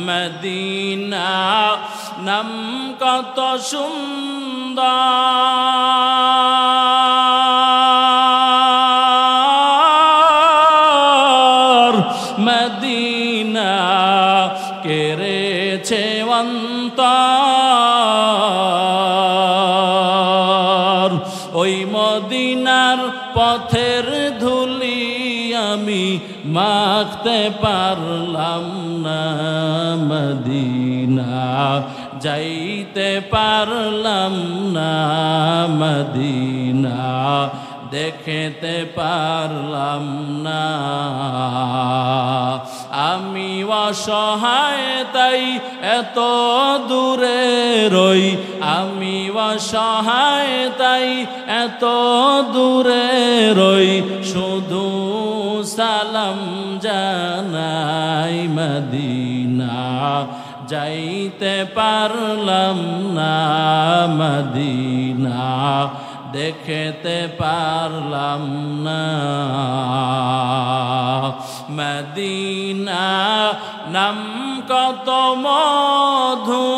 Medina নাম কত সুন্দর, মদিনা কেড়েছে অন্তর। ওই মদিনার পথের ধুলি আমি মাখতে পারলাম না, মদিনা যাইতে পারলাম না, মদিনা দেখতে পারলাম না। আমি অসহায় তাই এত দূরে রই, আমি অসহায় তাই এত দূরে রই, শুধু সালাম জানাই, মদিনা যাইতে পারলাম না, মদিনা দেখতে পারলাম না। মদিনা নাম কত মধুর,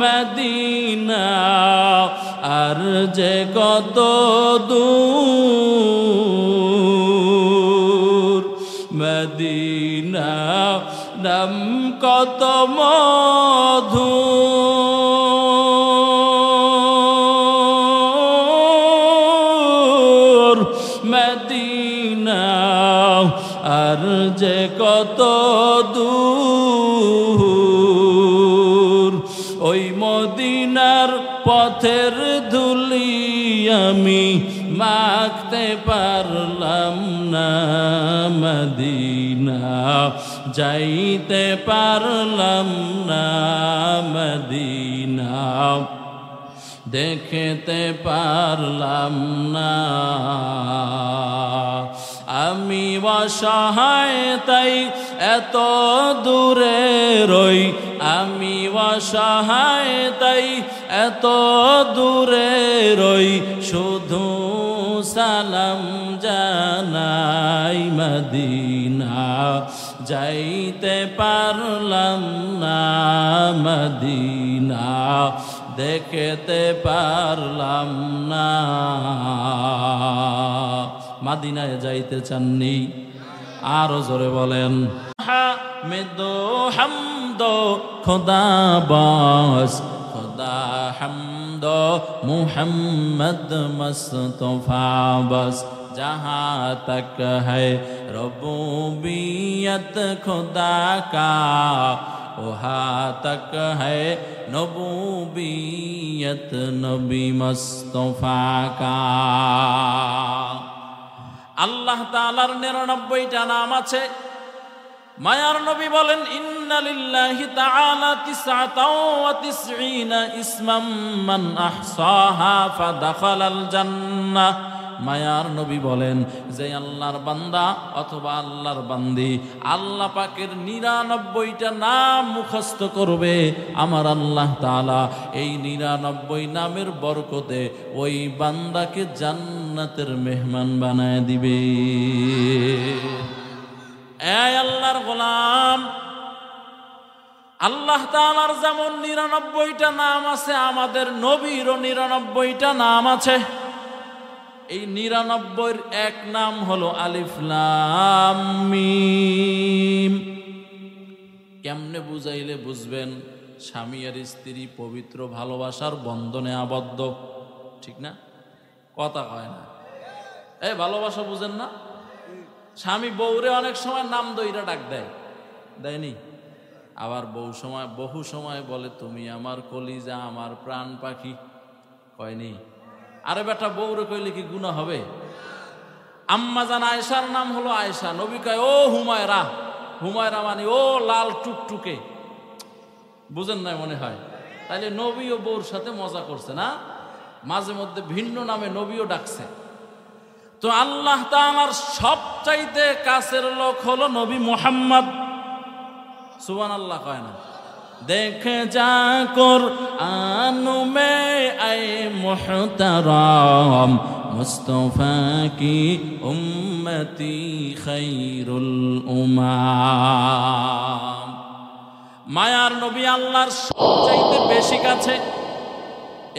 মদিনা আর যে কত দূর, মদিনা নাম কত মধুর, মদিনা আর যে কত দূর। ওই মদিনার পথের ধুলি আমি মাখতে পারলাম না, মদিনা যাইতে পারলাম না, মদিনা দেখতে পারলাম না। আমি অসহায় তাই এত দূরে রই, আমি অসহায় তাই এত দূরে রই, শুধু সালাম জানাই, মদিনা যাইতে পারলাম না, মদিনা দেখতে পারলাম না। মদিনায় যাইতে চাননি? আরো জোরে বলেন। হামিদো হামদো খোদা বাস, খোদা হামদো মুহাম্মদ মুস্তফা বস, जहाँ तक है रबूबियत खुदा का, वहाँ तक है नबूबियत नबी मुस्तफा का। আল্লাহ তাআলার ৯৯টা নাম আছে। মায়ার নবী বলেন, ইন্না লিল্লাহি তাআলা ৯৯ ইসমান মান আহসাহা ফাদাখালাল জান্নাহ। মায়ার নবী বলেন, যে আল্লাহর বান্দা অথবা আল্লাহর বান্দি আল্লাহ পাকের ৯৯টা নাম মুখস্থ করবে, আমার আল্লাহ তাআলা এই ৯৯ নামের বরকতে ওই বান্দাকে জান্নাতের মেহমান বানায় দিবে। এই আল্লাহর গোলাম, আল্লাহ তাআলার যেমন ৯৯টা নাম আছে, আমাদের নবীরও ৯৯টা নাম আছে। এই ৯৯-র এক নাম হলো আলিফ লাম মিম। কেমনে বুঝাইলে বুঝবেন? স্বামী আর স্ত্রী পবিত্র ভালোবাসার বন্ধনে আবদ্ধ, ঠিক না? কথা কয় না, এই ভালোবাসা বুঝেন না? স্বামী বউরে অনেক সময় নাম দইরা ডাক দেয়, দেয়নি? আবার বহু সময় বলে, তুমি আমার কলিজা, আমার প্রাণ পাখি, কয়নি? আরে বেটা, বউরে কইলে কি গুনাহ হবে? আম্মা জান আয়েশার নাম হলো আয়েশা, নবী কয় ও হুমায়রা। হুমায়রা মানে ও লাল টুকটুকে, বুঝেন না মনে হয়? তাইলে নবী ও বউর সাথে মজা করছে না? মাঝে মধ্যে ভিন্ন নামে নবীও ডাকছে। তো আল্লাহ তাআলার সবচাইতে কাছের লোক হলো নবী মুহাম্মদ। সুবহানাল্লাহ কয় না? देखे जा कुरान में ऐ मुहतरम মুস্তাফাকি উম্মতি খায়রুল উমাম। মায়ার নবী আল্লাহর সবচাইতে বেশি কাছে,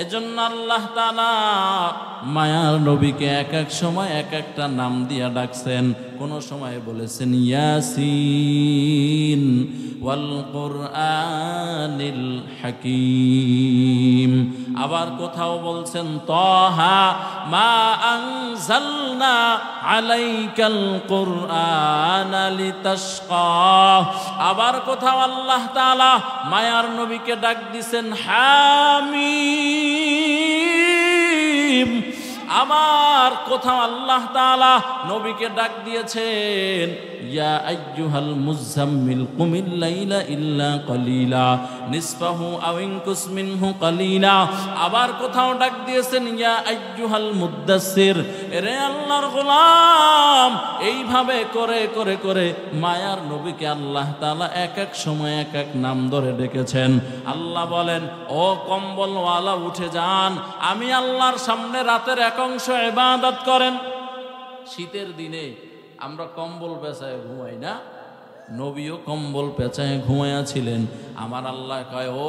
এজন্য আল্লাহ তাআলা মায়ার নবীকে এক এক সময় এক একটা নাম দিয়া ডাকছেন। কোন সময় বলেছেন ইয়াসিন ওয়াল কুরআনিল হাকীম, আবার কোথাও বলছেন তাহা মা আনজালনা আলাইকাল কুরআনা লিতাশকা। আবার কোথাও আল্লাহ তাআলা মায়ার নবীকে ডাক দিছেন হামিম। আবার কোথাও আল্লাহ তাআলা নবীকে ডাক দিয়েছেন ইয়া আইয়ুহাল মুযাম্মিল কুমিল লাইলা ইল্লা কলিলা নিসফাহু আও ইনকুস মিনহু কলিলা। আবার কোথাও ডাক দিয়েছেন ইয়া আইয়ুহাল মুদ্দাসসির, রে আল্লাহর গোলাম। এইভাবে করে করে করে মায়ার নবীকে আল্লাহ তাআলা এক এক সময় এক এক নাম ধরে ডেকেছেন। আল্লাহ বলেন ও কম্বলওয়ালা উঠে যান, আমি আল্লাহর সামনে রাতের এক অংশ ইবাদত করেন। শীতের দিনে আমরা কম্বল পেঁচায় ঘুমাই না, নবীও কম্বল পেঁচায় ঘুমাইয়া ছিলেন। আমার আল্লাহ কয় ও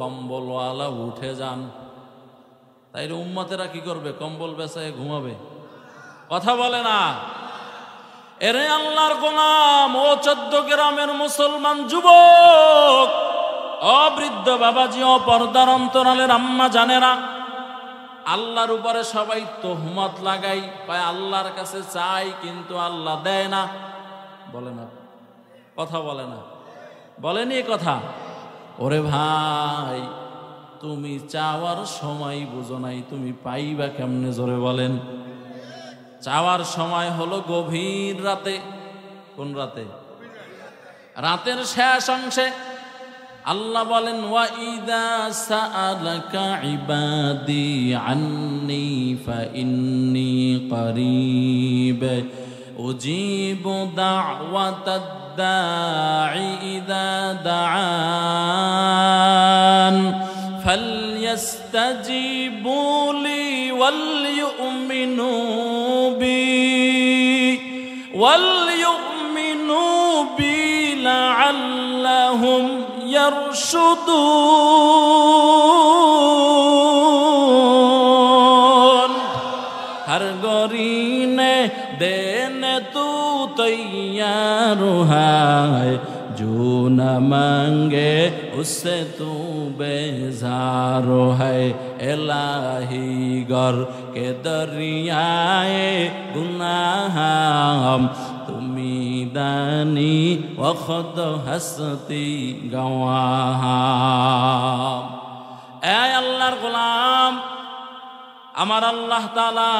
কম্বলওয়ালা উঠে যান। তাইলে উম্মতেরা কি করবে? কম্বল পেঁচায় ঘুমাবে? কথা বলে না। এরে আল্লাহর গোলাম, ও 14 গ্রামের মুসলমান যুবক, অবৃদ্ধ বাবাজি, অপর্দার অন্তরালের আম্মা জানেরা, আল্লাহর উপরে সবাই তোহমত লাগাই, পায় আল্লাহর কাছে চাই কিন্তু আল্লাহ দেয় না। বলে না, কথা বলে না, বলেনি কথা। ওরে ভাই, তুমি চাওয়ার সময় বুঝো নাই, তুমি পাইবা কেমনে? জোরে বলেন। চাওয়ার সময় হলো গভীর রাতে। কোন রাতে? রাতের শেষ অংশে। আল্লাহ বলেন ওয়া ইযা সাআলাকা ইবাদি আন্নী ফাইন্নী করিব উজিবু দাওয়াতাদ দাঈ ইযা দাআন ফালইস্তাজিবু লি ওয়ালইউমিনু বি লাআল্লাহুম यरशुदून। हर गोरी ने देने तू तैयार है, जो न मांगे उससे तू बेजार है। इलाही गर के दरियाए गुनाह তুমি দানি ওখদ হসতি গওয়াহ। এ আল্লাহর গোলাম, আমার আল্লাহ তাআলা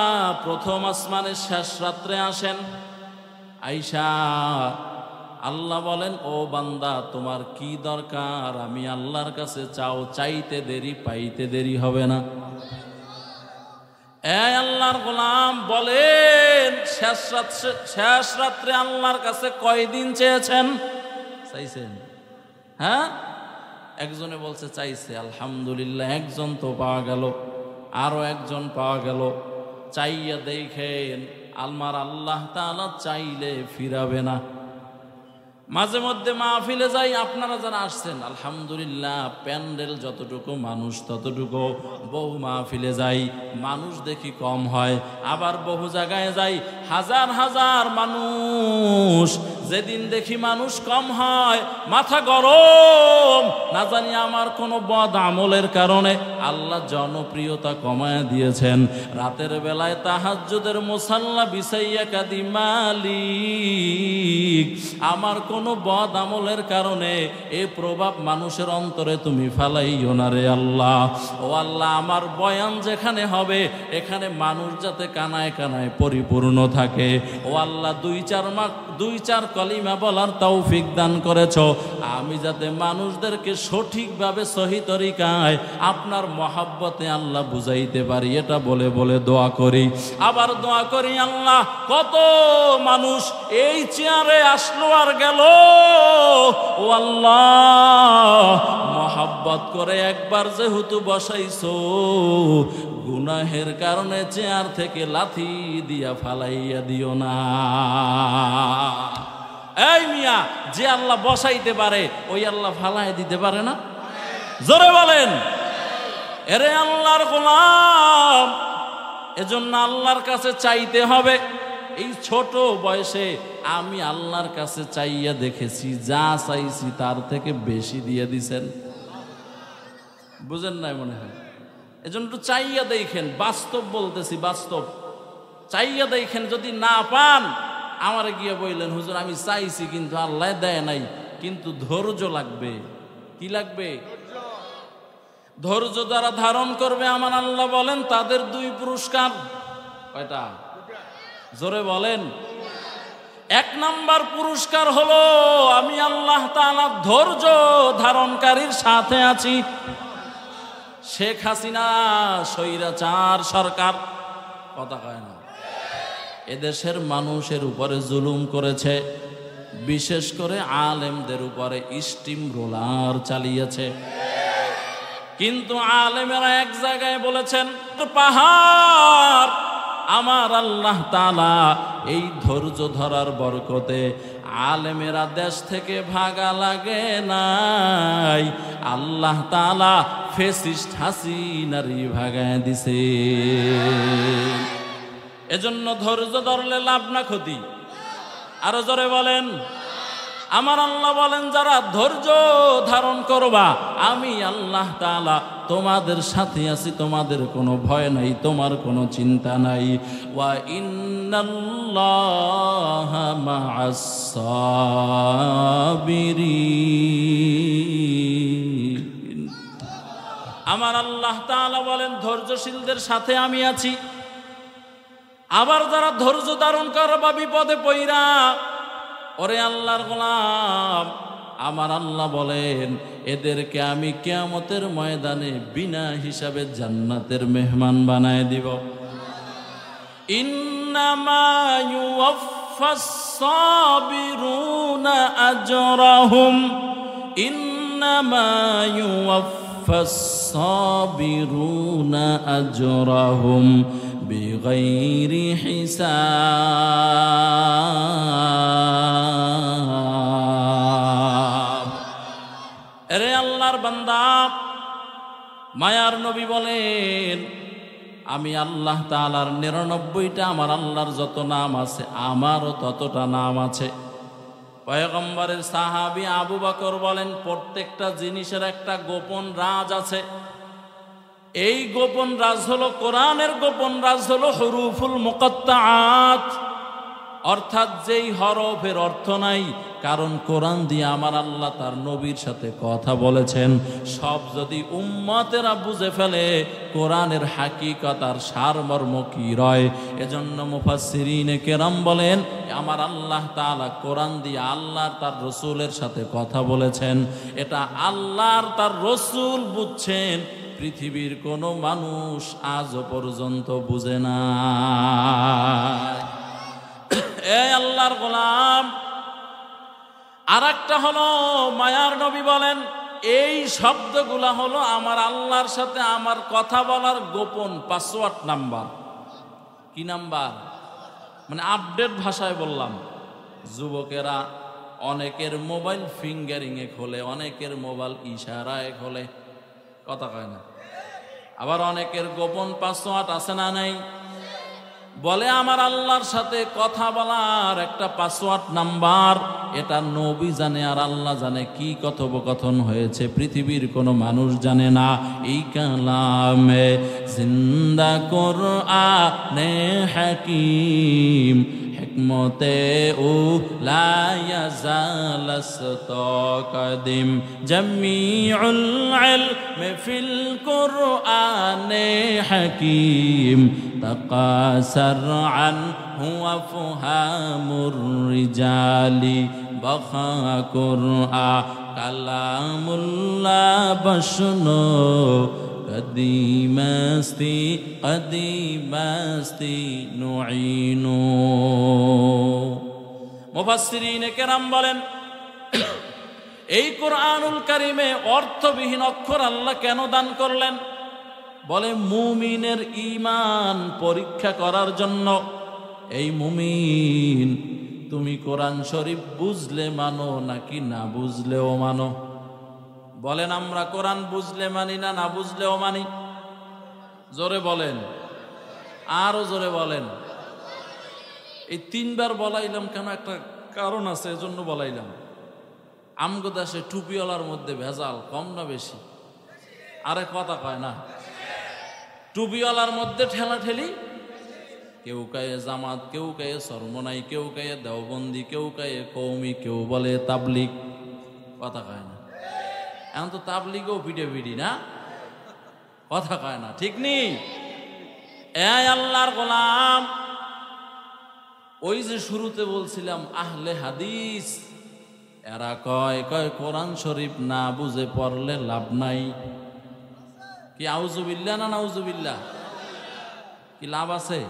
প্রথম আসমানের শেষ রাত্রে আসেন। আয়েশা, আল্লাহ বলেন ও বান্দা, তোমার কি দরকার? আমি আল্লাহর কাছে চাও, চাইতে দেরি পাইতে দেরি হবে না। আল্লাহর গোলাম বলেন শেষ রাত্রে আল্লাহর কাছে কয়দিন চেয়েছেন? চাইছেন? হ্যাঁ, একজনে বলছে চাইছে, আলহামদুলিল্লাহ, একজন তো পাওয়া গেল, আরো একজন পাওয়া গেল। চাইয়া দেখেন আমার আল্লাহ তাআলা চাইলে ফিরাবে না। মাঝে মধ্যে মাহফিলে যাই, আপনারা যারা আসছেন আলহামদুলিল্লাহ, প্যান্ডেল যতটুকু মানুষ ততটুকু। বহু মাহফিলে যাই, মানুষ দেখি কম হয়। আবার বহু জায়গায় যাই, হাজার হাজার মানুষ। যেদিন দেখি মানুষ কম হয়, মাথা গরম। না জানি আমার কোনো বদ আমলের কারণে আল্লাহ জনপ্রিয়তা কমায় দিয়েছেন। রাতের বেলায় তাহাজ্জুদের মুসাল্লা বিছাইয়া কাঁদি, মালিক, আমার কোনো বদ আমলের কারণে এই প্রভাব মানুষের অন্তরে তুমি ফালাইও না রে আল্লাহ। ও আল্লাহ, আমার বয়ান যেখানে হবে এখানে মানুষ যাতে কানায় কানায় পরিপূর্ণ থাকে। ও আল্লাহ, দুই চার কলিমা বলার তৌফিক দান করেছ, আমি যাতে মানুষদেরকে সঠিকভাবে সহি তরিকায় আপনার মহাব্বতে আল্লাহ বুঝাইতে পারি, এটা বলে বলে দোয়া করি। আবার দোয়া করি আল্লাহ, কত মানুষ এই চেয়ারে আসলো আর গেল। ও আল্লাহ, মহব্বত করে একবার যেহেতু বসাইছো, গুনাহের কারণে চেয়ার থেকে লাথি দিয়া ফালাইয়া দিও না। এই মিয়া, যে আল্লাহ বসাইতে পারে ওই আল্লাহ ফালাই দিতে পারে না? জোরে বলেন। এরে আল্লাহর গোলাম, এজন্য আল্লাহর কাছে চাইতে হবে। এই ছোট বয়সে আমি আল্লাহর কাছে চাইয়া দেখেছি, যা চাইছি তার থেকে বেশি দিয়ে দিছেন। বুঝেন নাই মনে হয়? এজন্য একটু চাইয়া দেখেন, বাস্তব বলতেছি, বাস্তব চাইয়া দেখেন। যদি না পান আমারে গিয়ে বললেন, হুজুর আমি চাইছি কিন্তু আল্লাহ দেয় নাই। কিন্তু ধৈর্য লাগবে। কি লাগবে? ধৈর্য দ্বারা ধারণ করবে আমার আল্লাহ বলেন তাদের 2 পুরস্কার। কয়টা? জোরে বলেন। 1 নাম্বার পুরস্কার হলো আমি আল্লাহ তাআলা ধৈর্য ধারণকারীর সাথে আছি। শেখ হাসিনা স্বৈরাচার সরকার, কথা কয় না, এদেশের মানুষের উপরে জুলুম করেছে, বিশেষ করে আলেমদের উপরে স্টিম রোলার চালিয়েছে। কিন্তু আলেমেরা এক জায়গায় বলেছেন, পাহাড় আমার আল্লাহ তাআলা এই ধৈর্য ধরার বরকতে আলেমেরা দেশ থেকে ভাগা লাগে নাই, আল্লাহ তাআলা ফেসিস্ট হাসিনারই ভাগায় দিছে। এজন্য ধৈর্য ধরলে লাভ না ক্ষতি? আরো জোরে বলেন। আমার আল্লাহ বলেন যারা ধৈর্য ধারণ করবা আমি আল্লাহ তাআলা তোমাদের সাথে আছি, তোমাদের কোনো ভয় নাই, তোমার কোনো চিন্তা নাই। ওয়া ইন্নাল্লাহা মা'আস সাবিরিন। আমার আল্লাহ তাআলা বলেন ধৈর্যশীলদের সাথে আমি আছি। আবার যারা ধৈর্য ধারণ করবা বিপদে পইরা, ওরে আল্লাহর গোলাম, আমার আল্লাহ বলেন এদেরকে আমি কিয়ামতের ময়দানে বিনা হিসাবে জান্নাতের মেহমান বানায় দিব। ইন্নামা ইউওয়াফাস সাবিরুনা আজরাহুম, ইন্নামা ইউওয়াফাস সাবিরুনা আজরাহুম বিগাইরি হিসাব। এরে আল্লাহর বান্দা, মায়ার নবী বলেন আমি আল্লাহ তাআলার 99টা, আমার আল্লাহর যত নাম আছে আমারও ততটা নাম আছে। পয়গম্বরের সাহাবী আবু বকর বলেন প্রত্যেকটা জিনিসের একটা গোপন রাজ আছে। এই গোপন রাজ হলো কোরআনের গোপন রাজ হলো হুরুফুল মুকাত্তাআত, অর্থাৎ যেই হরফের অর্থ নাই, কারণ কোরআন দিয়ে আমার আল্লাহ তার নবীর সাথে কথা বলেছেন। সব যদি উম্মতেরা বুঝে ফেলে কোরআনের হাকিকত আর সারমর্ম কি রয়, এজন্য মুফাসসিরিনে কেরাম বলেন আমার আল্লাহ তাআলা কোরআন দিয়ে আল্লাহর তার রসুলের সাথে কথা বলেছেন। এটা আল্লাহর তার রসুল বুঝছেন, পৃথিবীর কোনো মানুষ আজও পর্যন্ত বুঝে না। এই আল্লাহর গোলাম, আর একটা হলো মায়ার নবী বলেন এই শব্দগুলা হলো আমার আল্লাহর সাথে আমার কথা বলার গোপন পাসওয়ার্ড নাম্বার। কি নাম্বার? মানে আপডেট ভাষায় বললাম, যুবকেরা অনেকের মোবাইল ফিঙ্গারিং এ খোলে, অনেকের মোবাইল ইশারায় খোলে, কথা কয় না। আবার অনেকের গোপন পাসওয়ার্ড আছে না নাই? বলে আমার আল্লাহর সাথে কথা বলার একটা পাসওয়ার্ড নাম্বার, এটা নবী জানে আর আল্লাহ জানে। কি কথোপকথন হয়েছে পৃথিবীর কোনো মানুষ জানে না। এই কালামে জিন্দা কোরআনে হাকিম হিকমতে ও লা ইয়াজালাসত কদিম জামিউল ইলমি ফিল কোরআনে হাকিম তাকাসার আনহু আফহামুর রিজালি বখা কোরআন কালামুল্লাহ বশনো কদিমাস্তি কদিমাস্তি নুঈনু। মুফাসসিরিনে কেরাম বলেন এই কোরআনুল কারিমে অর্থবিহীন অক্ষর আল্লাহ কেন দান করলেন? বলে মুমিনের ঈমান পরীক্ষা করার জন্য। এই মুমিন, তুমি কোরআন শরীফ বুঝলে মানো নাকি না বুঝলেও মানো? বলেন, আমরা কোরআন বুঝলে মানি না, না বুঝলেও মানি? জোরে বলেন, আরো জোরে বলেন। এই তিনবার বলাইলাম কেন? একটা কারণ আছে, এজন্য বলাইলাম। আমগো দেশে টুপিওয়ালার মধ্যে ভেজাল কম না বেশি? আরে কথা কয় না। টুপিওয়ালার মধ্যে ঠেলা ঠেলি, কেউ কায়ে জামাত, কেউ কায়ে সরমনাই, কেউ কায়ে দেওবন্দি, কেউ কায়ে কৌমি, কেউ বলে তাবলিগ। কথা কয় না। এখন তো তাবলিগও পিটে পিটি না, কথা কয় না, ঠিক নেই? আল্লাহর গোলাম, ওই যে শুরুতে বলছিলাম আহলে হাদিস, এরা কয় কোরআন শরীফ না বুঝে পড়লে লাভ নাই। কি আউযুবিল্লাহ না নাউযুবিল্লাহ? কি লাভ আছে?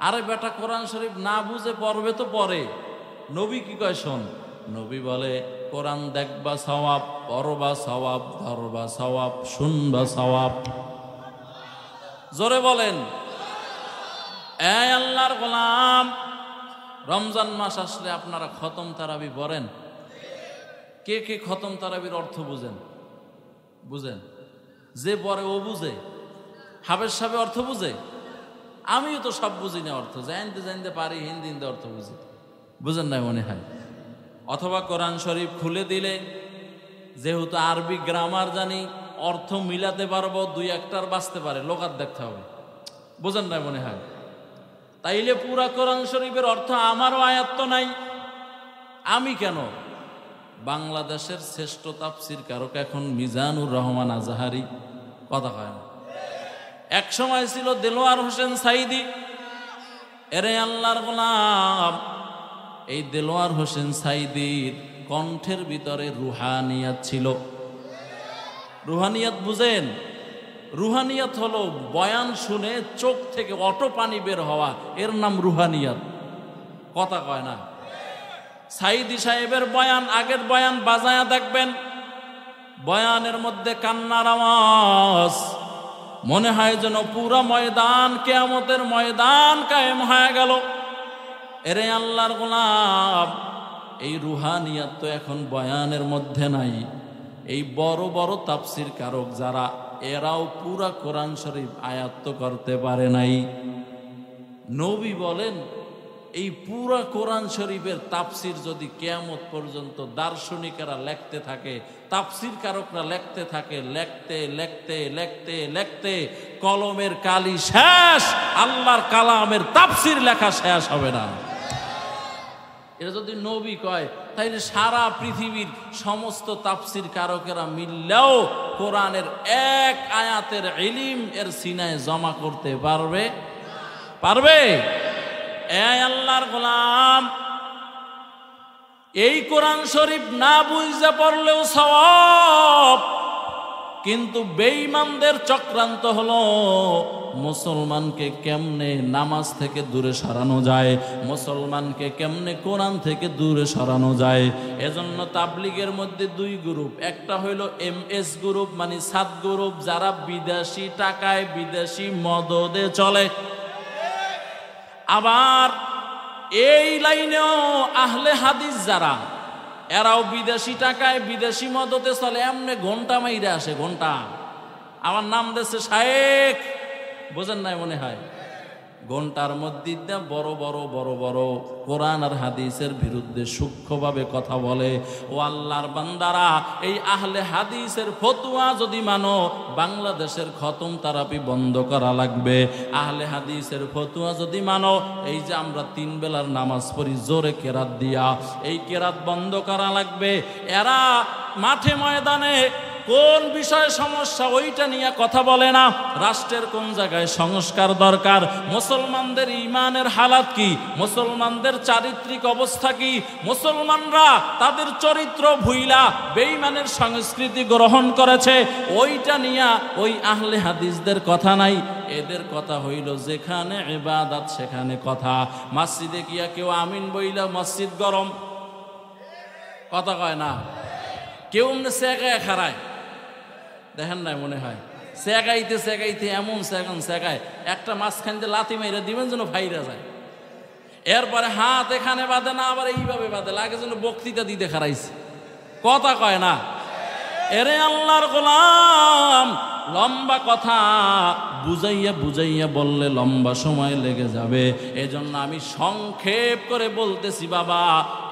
আরে বেটা, কোরআন শরীফ না বুঝে পড়বে তো পরে। নবী কি কয় শোন, নবী বলে কোরআন দেখবা সওয়াব, পড়বা সওয়াব, ধরবা সওয়াব, শুনবা সওয়াব। জোরে বলেন। আল্লাহর গোলাম, রমজান মাস আসলে আপনারা খতম তারাবি পড়েন? কে কে খতম তারাবির অর্থ বুঝেন? বুঝেন? যে পড়ে ও বুঝে? হাবের সাবে অর্থ বুঝে? আমিও তো সব বুঝি না অর্থ, জানতে জানতে পারি, হিন্দি হিন্দি অর্থ বুঝি। বুঝেন না মনে হয়? অথবা কোরআন শরীফ খুলে দিলে যেহেতু আরবি গ্রামার জানি, অর্থ মিলাতে পারবো, দুই একটার বাঁচতে পারে, লোকাত দেখতে হবে। বুঝেন না মনে হয়? তাইলে পুরা কোরআন শরীফের অর্থ আমারও আয়াত্ত নাই। আমি কেন? বাংলাদেশের শ্রেষ্ঠ তাফসীর কারক এখন মিজানুর রহমান আজহারি। কথা কয় না। এক সময় ছিল দেলোয়ার হোসেন সাইদি। এরে আল্লাহর গোলাম, এই দেলোয়ার হোসেন সাইদির কণ্ঠের ভিতরে রুহানিয়াত ছিল। রুহানিয়াত বুঝেন? রুহানিয়াত হলো বয়ান শুনে চোখ থেকে অটো পানি বের হওয়া, এর নাম রুহানিয়াত। কথা কয় না। সাইদি সাহেবের বয়ান, আগের বয়ান বাজায়া দেখবেন, বয়ানের মধ্যে কান্নার আওয়াজ, মনে হয় যেন পুরা ময়দান, কিয়ামতের ময়দান কায়েম হয়ে গেল। এরে আল্লাহর গোলাম, এই রুহানিয়াত তো এখন বয়ানের মধ্যে নাই। এই বড় বড় তাফসীর কারক যারা, এরাও পুরা কোরআন শরীফ আয়াত্ত করতে পারে নাই। নবী বলেন, এই পুরা কোরআন শরীফের তাফসীর যদি কিয়ামত পর্যন্ত দার্শনিকেরা লিখতে থাকে, তাফসীর কারকরা লিখতে থাকে, লিখতে লিখতে লিখতে লিখতে কলমের কালি শেষ, আল্লাহর কালামের তাফসীর লেখা শেষ হবে না। এটা যদি নবী কয়, তাইলে সারা পৃথিবীর সমস্ত তাফসীর কারকেরা মিললেও কোরআনের এক আয়াতের ইলম এর সিনায় জমা করতে পারবে? পারবে? আল্লাহর গোলাম, এই কোরআন শরীফ না বুঝতে পারলেও সওয়াব, কিন্তু বেঈমানদের চক্রান্ত হলো মুসলমানকে কেমনে নামাজ থেকে দূরে সরানো যায়, মুসলমানকে কেমনে কোরআন থেকে দূরে সরানো যায়। এজন্য তাবলিগের মধ্যে দুই গ্রুপ, একটা হইল MS গ্রুপ, মানে সাত গ্রুপ, যারা বিদেশি টাকায় বিদেশি মদদে চলে। আবার এই লাইনেও আহলে হাদিস যারা, এরাও বিদেশি টাকায় বিদেশি মদতে চলে। এমনি ঘন্টা মাইরে আসে, ঘন্টা। আমার নাম দেশে শায়েখ, বোঝেন নাই মনে হয়? ঘন্টার মধ্যে বড় বড় বড় বড় কোরআন আর হাদিসের বিরুদ্ধে সূক্ষ্মভাবে কথা বলে। ও আল্লাহর বান্দারা, এই আহলে হাদিসের ফতোয়া যদি মানো, বাংলাদেশের খতম তারাপি বন্ধ করা লাগবে। আহলে হাদিসের ফতোয়া যদি মানো, এই যে আমরা 3 বেলার নামাজ পড়ি জোরে কেরাত দিয়া, এই কেরাত বন্ধ করা লাগবে। এরা মাঠে ময়দানে কোন বিষয়ে সমস্যা ওইটা নিয়ে কথা বলে না। রাষ্ট্রের কোন জায়গায় সংস্কার দরকার, মুসলমানদের ইমানের হালাত কি, মুসলমানদের চারিত্রিক অবস্থা কি, মুসলমানরা তাদের চরিত্র ভুইলা বেঈমানের সংস্কৃতি গ্রহণ করেছে, ওইটা নিয়ে ওই আহলে হাদিসদের কথা নাই। এদের কথা হইল যেখানে ইবাদত সেখানে কথা। মসজিদে গিয়া কেউ আমিন বইলা মসজিদ গরম, কথা কয় না। কেউ এমনি সেগায় খারায়, দেখেন নাই মনে হয়, সেগাইতে সেগাইতে এমন সেগায় একটা মাঝখান দিয়ে লাথি মেরে দিবেন যেন ফাইরা যায়। এরপরে হাত এখানে বাঁধে না, আবার এইভাবে বাঁধে, লাগে যেন বক্তৃতা দিতে খারাইছে, কথা কয় না। এরে আল্লাহর গোলাম, লম্বা কথা বুঝাইয়া বুঝাইয়া বললে লম্বা সময় লেগে যাবে, এজন্য আমি সংক্ষেপ করে বলতেছি। বাবা,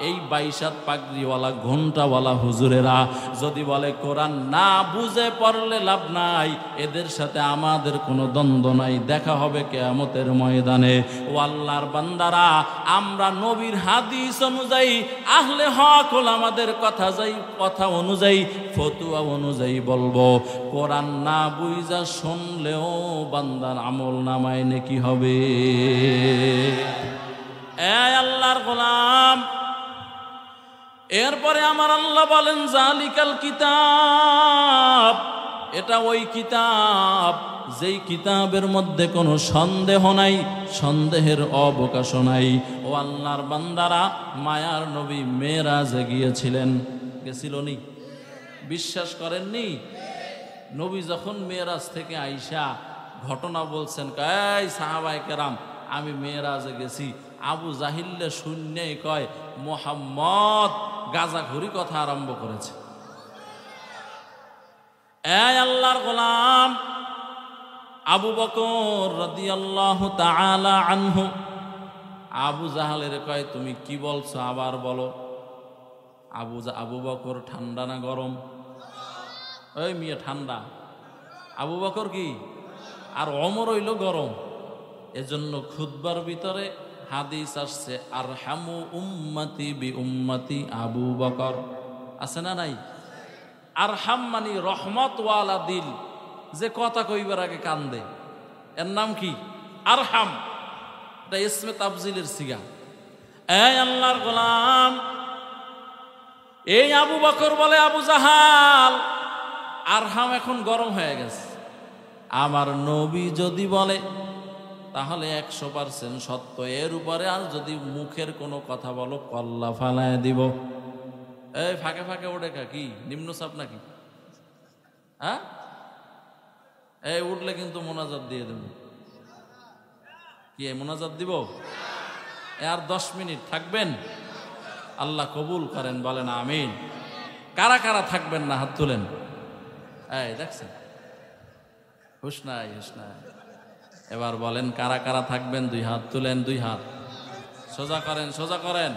এই 22 পাগড়িওয়ালা ঘন্টাওয়ালা হুজুরেরা যদি বলে কোরআন না বুঝে পড়লে লাভ নাই, এদের সাথে আমাদের কোনো দ্বন্দ্ব নাই, দেখা হবে কিয়ামতের ময়দানে। ও আল্লাহর বান্দারা, আমরা নবীর হাদিস অনুযায়ী, আহলে হক আমাদের কথা অনুযায়ী, ফতুয়া অনুযায়ী বলবো। কোরআন না বুঝা শুনলেও বান্দার আমল নামায় নেকি হবে। আল্লাহর গোলাম, এরপরে আমার আল্লাহ বলেন জালিকাল কিতাব, এটা ওই কিতাব যেই কিতাবের মধ্যে কোনো সন্দেহ নাই, সন্দেহের অবকাশ নাই। ও আল্লাহর বান্দারা, মায়ার নবী মেরাজে গিয়েছিলেন, গেছিল নি? বিশ্বাস করেননি? নবী যখন মেরাজ থেকে আইসা ঘটনা বলছেন, এই সাহাবায়ে কেরাম, আমি মেরাজে গেছি। আবু জাহিল্লে শূন্যই কয়, মুহাম্মদ গাঁজাখুরি কথা আরম্ভ করেছে। আল্লাহর গোলাম আবু বকর রাদিয়াল্লাহু তাআলা আনহু আবু জাহালের কয়, তুমি কি বলছো আবার বলো। আবু বকর ঠান্ডা না গরম? ওই মিয়া ঠান্ডা, আবু বকর কি, আর ওমর হইল গরম। এজন্য খুতবার ভিতরে হাদিস আসছে, আরহামু উম্মতি বি উম্মতি আবু বকর, আছে না নাই? আরহাম মানে রহমত ওয়ালা দিল, যে কথা কইবার আগে কান্দে, এর নাম কি? আরহাম। এটা ইসমে তাফজিলের সিগা। আল্লাহর গোলাম, এই আবু বকর বলে, আবু জাহাল, আরহাম এখন গরম হয়ে গেছে। আমার নবী যদি বলে তাহলে 100% সত্য, এর উপরে আর যদি মুখের কোনো কথা বলো কল্লা ফালায় দিব। এই ফাঁকে ফাঁকে ওঠে কি নিম্নচাপ নাকি? হ্যাঁ, এই উঠলে কিন্তু মোনাজাত দিয়ে দেব। কি মোনাজাত দিব? আর 10 মিনিট থাকবেন? আল্লাহ কবুল করেন, বলেন আমিন। কারা কারা থাকবেন না হাত তুলেন। এই দেখছেন, হুশ নাই, হুশ নাই। এবার বলেন কারা কারা থাকবেন, 2 হাত তুলেন, 2 হাত সোজা করেন, সোজা করেন।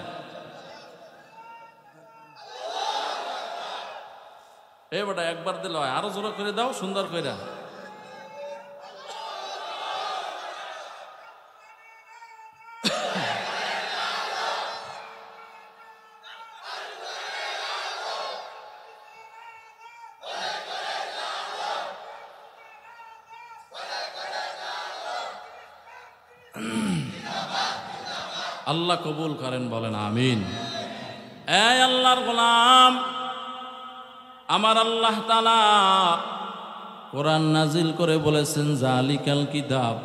এই বেটা একবার দিলে হয়, আরো জোরে করে দাও, সুন্দর করে। আল্লাহ কবুল করেন, বলেন আমিন। এই আল্লাহর গোলাম, আমার আল্লাহ তাআলা কোরআন নাজিল করে বলেছেন জালিকাল কিতাব।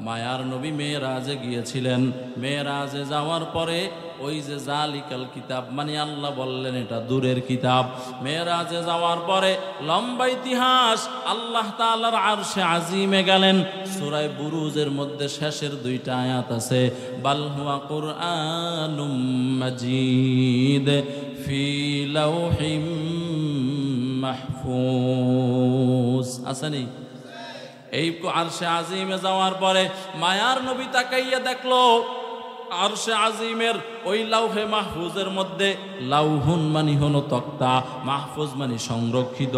মায়ার নবী মেরাজে গিয়েছিলেন, মেরাজে যাওয়ার পরে ওই যে জালিকাল কিতাব মানে আল্লাহ বললেন এটা দূরের কিতাব। মেরাজে যাওয়ার পরে লম্বা ইতিহাস, আল্লাহ তাআলার আরশে আজিমে গেলেন। সূরা বুরুজের মধ্যে শেষের 2টা আয়াত আছে, বাল হুয়া কুরআনুম মাজিদ ফি লাউহিম মাহফুজ, আসেনি? এই আরশে আজিমে যাওয়ার পরে মায়ার নবী তাকাইয়া দেখলো আরশে আজিমের ওই লাউহে মাহফুজের মধ্যে, লাউহুন মানে হলো তক্তা, মাহফুজ মানে সংরক্ষিত,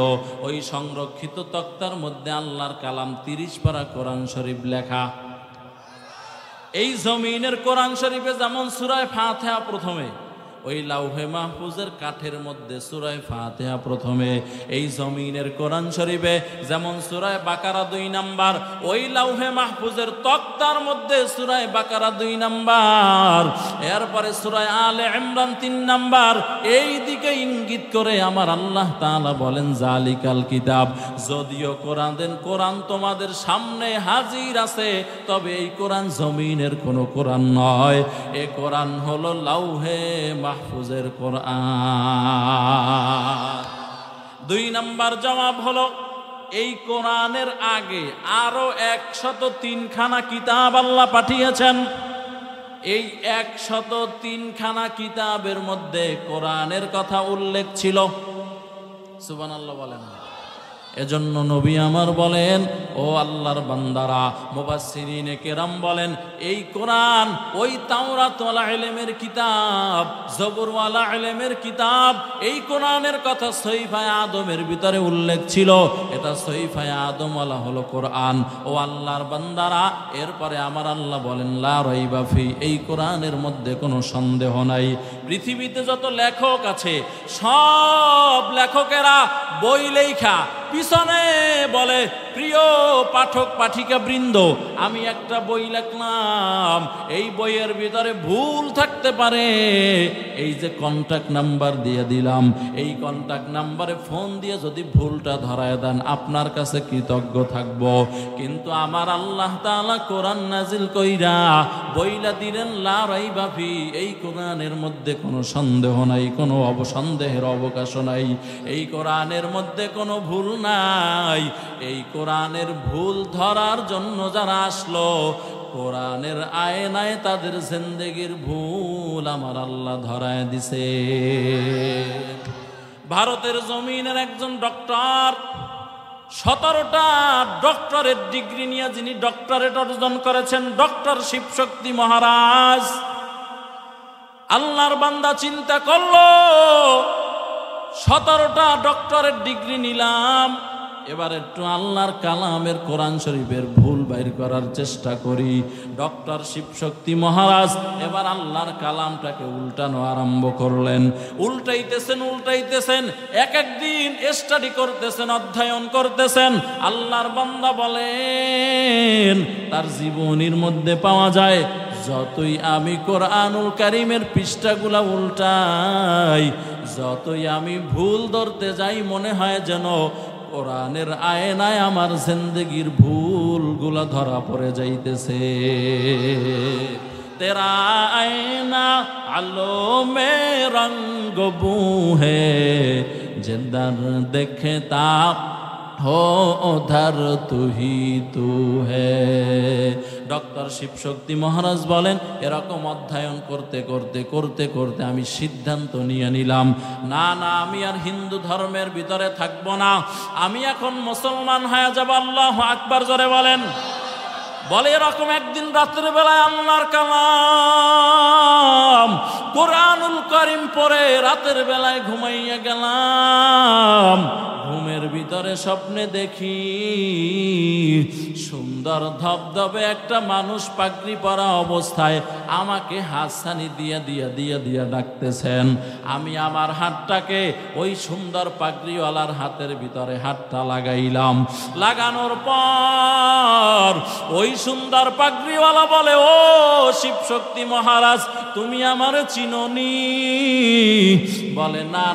ওই সংরক্ষিত তক্তার মধ্যে আল্লাহর কালাম 30 পারা কোরআন শরীফ লেখা। এই জমিনের কোরআন শরীফে যেমন সূরা ফাতিহা প্রথমে, ওই লাউহে মাহফুজের কাঠের মধ্যে সূরা ফাতিহা প্রথমে। এই জমিনের কোরআন শরীফে যেমন সূরা বাকারা 2 নাম্বার, ওই লাউহে মাহফুজের তক্তার মধ্যে সূরা বাকারা 2 নাম্বার, এরপরে সূরা আলে ইমরান 3 নাম্বার। এই দিকে ইঙ্গিত করে আমার আল্লাহ তাআলা বলেন জালিকাল কিতাব। যদিও কোরআন তোমাদের সামনে হাজির আছে, তবে এই কোরআন জমিনের কোনো কোরআন নয়, এ কোরআন হলো লাউহে মাহফুজের কোরআন। 2 নাম্বার জবাব হলো, এই কোরআনের আগে আরো 103 খানা কিতাব আল্লাহ পাঠিয়েছেন। এই 103 খানা কিতাবের মধ্যে কোরআনের কথা উল্লেখ ছিল। সুবহানাল্লাহ বলেন। এজন্য নবী আমার বলেন, ও আল্লাহর বান্দারা, মুফাসসিরিনে কেরাম বলেন, এই কোরআন ওই তাওরাত ওয়ালা ইলমের কিতাব, জবুর ওয়ালা ইলমের কিতাব। এই কোরআনের কথা সহিফায়ে আদমের ভিতরে উল্লেখ ছিল। এটা সহিফায়ে আদম ওয়ালা হলো কোরআন। ও আল্লাহর বান্দারা, এরপরে আমার আল্লাহ বলেন, লা রাইবা ফি, এই কোরআনের মধ্যে কোনো সন্দেহ নাই। পৃথিবীতে যত লেখক আছে, সব লেখকেরা বই লেখা পিছনে বলে, প্রিয় পাঠক পাঠিকা বৃন্দ, আমি একটা বই লিখলাম, এই বইয়ের ভিতরে ভুল থাকতে পারে, এই যে কন্টাক্ট নাম্বার দিয়ে দিলাম, এই কন্টাক্ট নাম্বারে ফোন দিয়ে যদি ভুলটা ধরায় দেন, আপনার কাছে কৃতজ্ঞ থাকব। কিন্তু আমার আল্লাহ তাআলা কোরআন নাজিল কইরা বইলা দিলেন, লা রাইবা ফি, এই কোরআনের মধ্যে কোনো সন্দেহ নাই, কোনো সন্দেহের অবকাশ নাই, এই কোরআনের মধ্যে কোনো ভুল নাই। এই কোরআনের ভুল ধরার জন্য যারা আসলো, কোরআনের আয়নায় তাদের জিন্দেগির ভুল আমার আল্লাহ ধরায় দিছে। ভারতের জমিনের একজন ডক্টর, 17টা ডক্টরেট ডিগ্রি নিয়ে যিনি ডক্টরেট অর্জন করেছেন, ডক্টর শিবশক্তি মহারাজ। আল্লাহর বান্দা চিন্তা করলো, 17টা ডক্টরেট ডিগ্রি নিলাম, এবার একটু আল্লাহর কালামের কোরআন শরীফের ভুল বাইর করার চেষ্টা করি। ডক্টর শিবশক্তি মহারাজ এবার আল্লাহর কালামটাকে উল্টানো আরম্ভ করলেন। উল্টাইতেছেন, এক একদিন স্টাডি করতেছেন, অধ্যয়ন করতেছেন। আল্লাহর বান্দা বলেন, তার জীবনীর মধ্যে পাওয়া যায়, যতই আমি কোরআনুল কারীমের পৃষ্ঠাগুলা উল্টাই, যতই আমি ভুল ধরতে যাই, মনে হয় যেন কোরআনের আয়নায় আমার জিন্দেগির ভুলগুলা ধরা পড়ে যাইতেছে। তেরা আয়না আলো মে রঙ্গ বুহে, জিন্দার দেখে তা हो उधर तू ही तू है। ডক্টর শিবশক্তি মহারাজ বলেন, এরকম অধ্যয়ন করতে আমি সিদ্ধান্ত নিয়ে নিলাম, না আমি আর হিন্দু ধর্মের ভিতরে থাকবো না, আমি এখন মুসলমান হয়ে যাব। আল্লাহু আকবার জোরে বলেন। বলে এরকম একদিন রাতের বেলায় আল্লাহর কালাম কোরআনুল কারীম পড়ে রাতের বেলায় ঘুমাইয়া গেলাম। ঘুমের ভিতরে স্বপ্নে দেখি সুন্দর ধবধবে একটা মানুষ পাগড়ি পরা অবস্থায় আমাকে হাতছানি দিয়া ডাকতেছেন। আমি আমার হাতটাকে ওই সুন্দর পাগড়িওয়ালার হাতের ভিতরে হাতটা লাগাইলাম। লাগানোর পর ওই সুন্দর পাগড়িওয়ালা বলে, ও শিবশক্তি মহারাজ, তুমি আমারে চিনোনি? বলে, না